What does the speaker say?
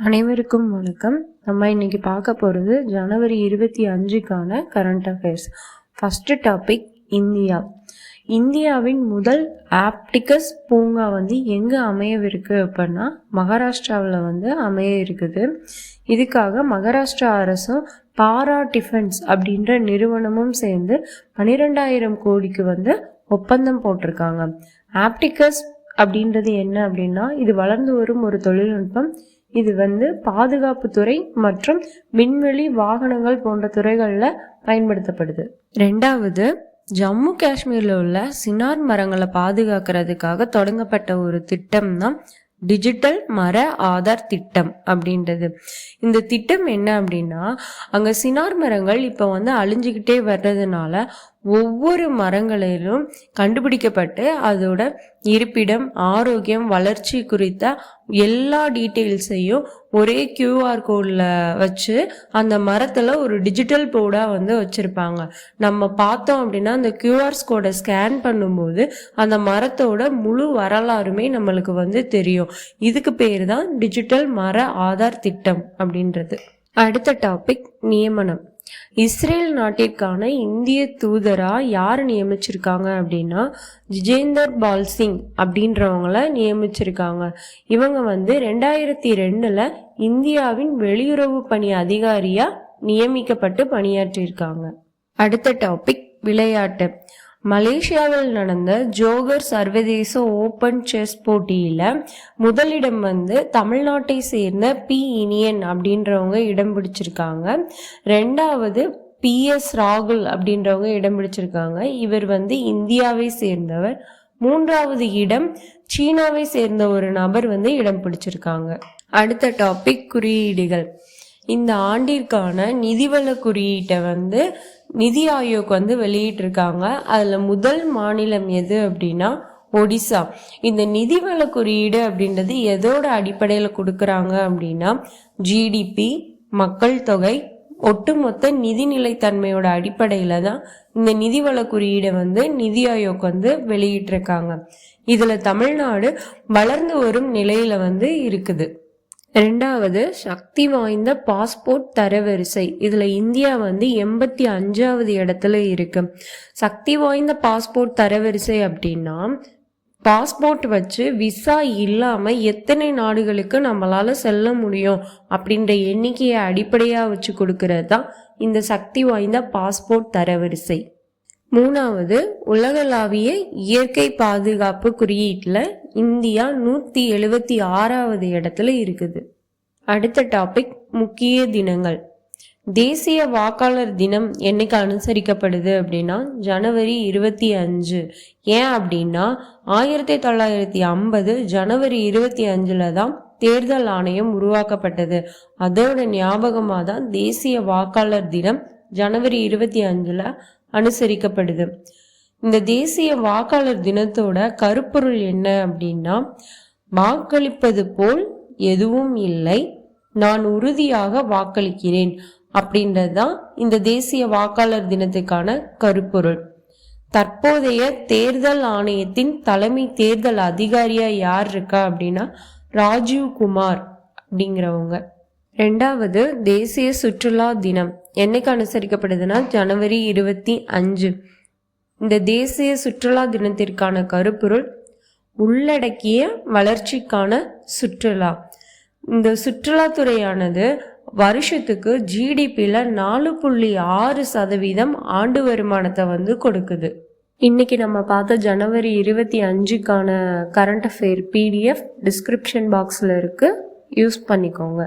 அனைவருக்கும் வணக்கம். நம்ம இன்னைக்கு பார்க்க போகிறது ஜனவரி 25க்கான கரண்ட் அஃபேர்ஸ். ஃபர்ஸ்ட் டாபிக் இந்தியாவின் முதல் ஆப்டிகஸ் பூங்கா எங்கே அமையவிருக்கு அப்படின்னா மகாராஷ்டிராவில் அமைய இருக்குது. இதுக்காக மகாராஷ்டிரா அரசும் பாரா டிஃபென்ஸ் அப்படின்ற நிறுவனமும் சேர்ந்து 12,000 கோடிக்கு ஒப்பந்தம் போட்டிருக்காங்க. ஆப்டிகஸ் அப்படின்றது என்ன அப்படின்னா இது வளர்ந்து வரும் ஒரு தொழில்நுட்பம். இது பாதுகாப்புத்துறை மற்றும் விண்வெளி வாகனங்கள் போன்ற துறைகளில் பயன்படுத்தப்படுது. ரெண்டாவது, ஜம்மு காஷ்மீரில் உள்ள சினார் மரங்களை பாதுகாக்கிறதுக்காக தொடங்கப்பட்ட ஒரு திட்டம் தான் டிஜிட்டல் மர ஆதார் திட்டம் அப்படின்றது. இந்த திட்டம் என்ன அப்படின்னா அங்கே சினார் மரங்கள் இப்போ அழிஞ்சுக்கிட்டே வர்றதுனால ஒவ்வொரு மரங்களிலும் கண்டுபிடிக்கப்பட்டு அதோட இருப்பிடம், ஆரோக்கியம், வளர்ச்சி குறித்த எல்லா டீட்டெயில்ஸையும் ஒரே QR கோடில் வச்சு அந்த மரத்தில் ஒரு டிஜிட்டல் போர்டாக வச்சுருப்பாங்க. நம்ம பார்த்தோம் அப்படின்னா அந்த QR கோடை ஸ்கேன் பண்ணும்போது அந்த மரத்தோட முழு வரலாறுமே நம்மளுக்கு தெரியும். இதுக்கு பேர் தான் டிஜிட்டல் மர ஆதார் திட்டம் அப்படின்றது. அடுத்த டாபிக் நியமனம். இஸ்ரேல் நாட்டிற்கான இந்திய தூதரா யார் நியமிச்சிருக்காங்க அப்படின்னா ஜிதேந்தர் பால் சிங் அப்படின்றவங்கள நியமிச்சிருக்காங்க. இவங்க 2002 இந்தியாவின் வெளியுறவு பணி அதிகாரியா நியமிக்கப்பட்டு பணியாற்றியிருக்காங்க. அடுத்த டாபிக் விளையாட்டு. மலேசியாவில் நடந்த ஜோகர் சர்வதேச ஓபன் செஸ் போட்டியில முதலிடம் தமிழ்நாட்டை சேர்ந்த பி இனியன் அப்படின்றவங்க இடம் பிடிச்சிருக்காங்க. ரெண்டாவது PS ராகுல் அப்படின்றவங்க இடம் பிடிச்சிருக்காங்க. இவர் இந்தியாவை சேர்ந்தவர். மூன்றாவது இடம் சீனாவை சேர்ந்த ஒரு நபர் இடம் பிடிச்சிருக்காங்க. அடுத்த டாபிக் குறியீடுகள். இந்த ஆண்டிற்கான நிதிவள குறியீட்டை நிதி ஆயோக் வெளியிட்டிருக்காங்க. அதுல முதல் மாநிலம் எது அப்படின்னா ஒடிசா. இந்த நிதிவள குறியீடு அப்படின்றது எதோட அடிப்படையில் கொடுக்கறாங்க அப்படின்னா GDP, மக்கள் தொகை, ஒட்டுமொத்த நிதிநிலைத்தன்மையோட அடிப்படையில தான் இந்த நிதிவள குறியீடை நிதி ஆயோக் வெளியிட்டிருக்காங்க. இதுல தமிழ்நாடு வளர்ந்து வரும் நிலையில இருக்குது. ரெண்டாவது, சக்தி வாய்ந்த பாஸ்போர்ட் தரவரிசை. இதுல இந்தியா 85வது இடத்துல இருக்கு. சக்தி வாய்ந்த பாஸ்போர்ட் தரவரிசை அப்படின்னா பாஸ்போர்ட் வச்சு விசா இல்லாம எத்தனை நாடுகளுக்கு நம்மளால செல்ல முடியும் அப்படின்ற எண்ணிக்கையை அடிப்படையா வச்சு கொடுக்கறது தான் இந்த சக்தி வாய்ந்த பாஸ்போர்ட் தரவரிசை. மூணாவது, உலகளாவிய இயற்கை பாதுகாப்பு குறியீட்டுல இந்தியா 176வது இடத்துல இருக்குது. அடுத்த டாபிக் முக்கிய தினங்கள். தேசிய வாக்காளர் தினம் என்னைக்கு அனுசரிக்கப்படுது அப்படின்னா ஜனவரி 25. ஏன் அப்படின்னா 1950 ஜனவரி 25 தான் தேர்தல் ஆணையம் உருவாக்கப்பட்டது. அதோட ஞாபகமா தான் தேசிய வாக்காளர் தினம் ஜனவரி 25 அனுசரிக்கப்படுது. இந்த தேசிய வாக்காளர் தினத்தோட கருப்பொருள் என்ன அப்படின்னா வாக்களிப்பது போல் எதுவும் இல்லை, நான் உறுதியாக வாக்களிக்கிறேன் அப்படின்றதுதான் இந்த தேசிய வாக்காளர் தினத்துக்கான கருப்பொருள். தற்போதைய தேர்தல் ஆணையத்தின் தலைமை தேர்தல் அதிகாரியா யார் இருக்கா அப்படின்னா ராஜீவ் குமார் அப்படிங்கிறவங்க. ரெண்டாவது, தேசிய சுற்றுலா தினம் என்னைக்கு அனுசரிக்கப்படுதுன்னா ஜனவரி 25. இந்த தேசிய சுற்றுலா தினத்திற்கான கருப்பொருள் உள்ளடக்கிய வளர்ச்சிக்கான சுற்றுலா. இந்த சுற்றுலாத்துறையானது வருஷத்துக்கு GDPல 4.6% ஆண்டு வருமானத்தை கொடுக்குது. இன்னைக்கு நம்ம பார்த்த ஜனவரி 25க்கான கரண்ட் அஃபேர் PDF டிஸ்கிரிப்ஷன் பாக்ஸ்ல இருக்கு, யூஸ் பண்ணிக்கோங்க.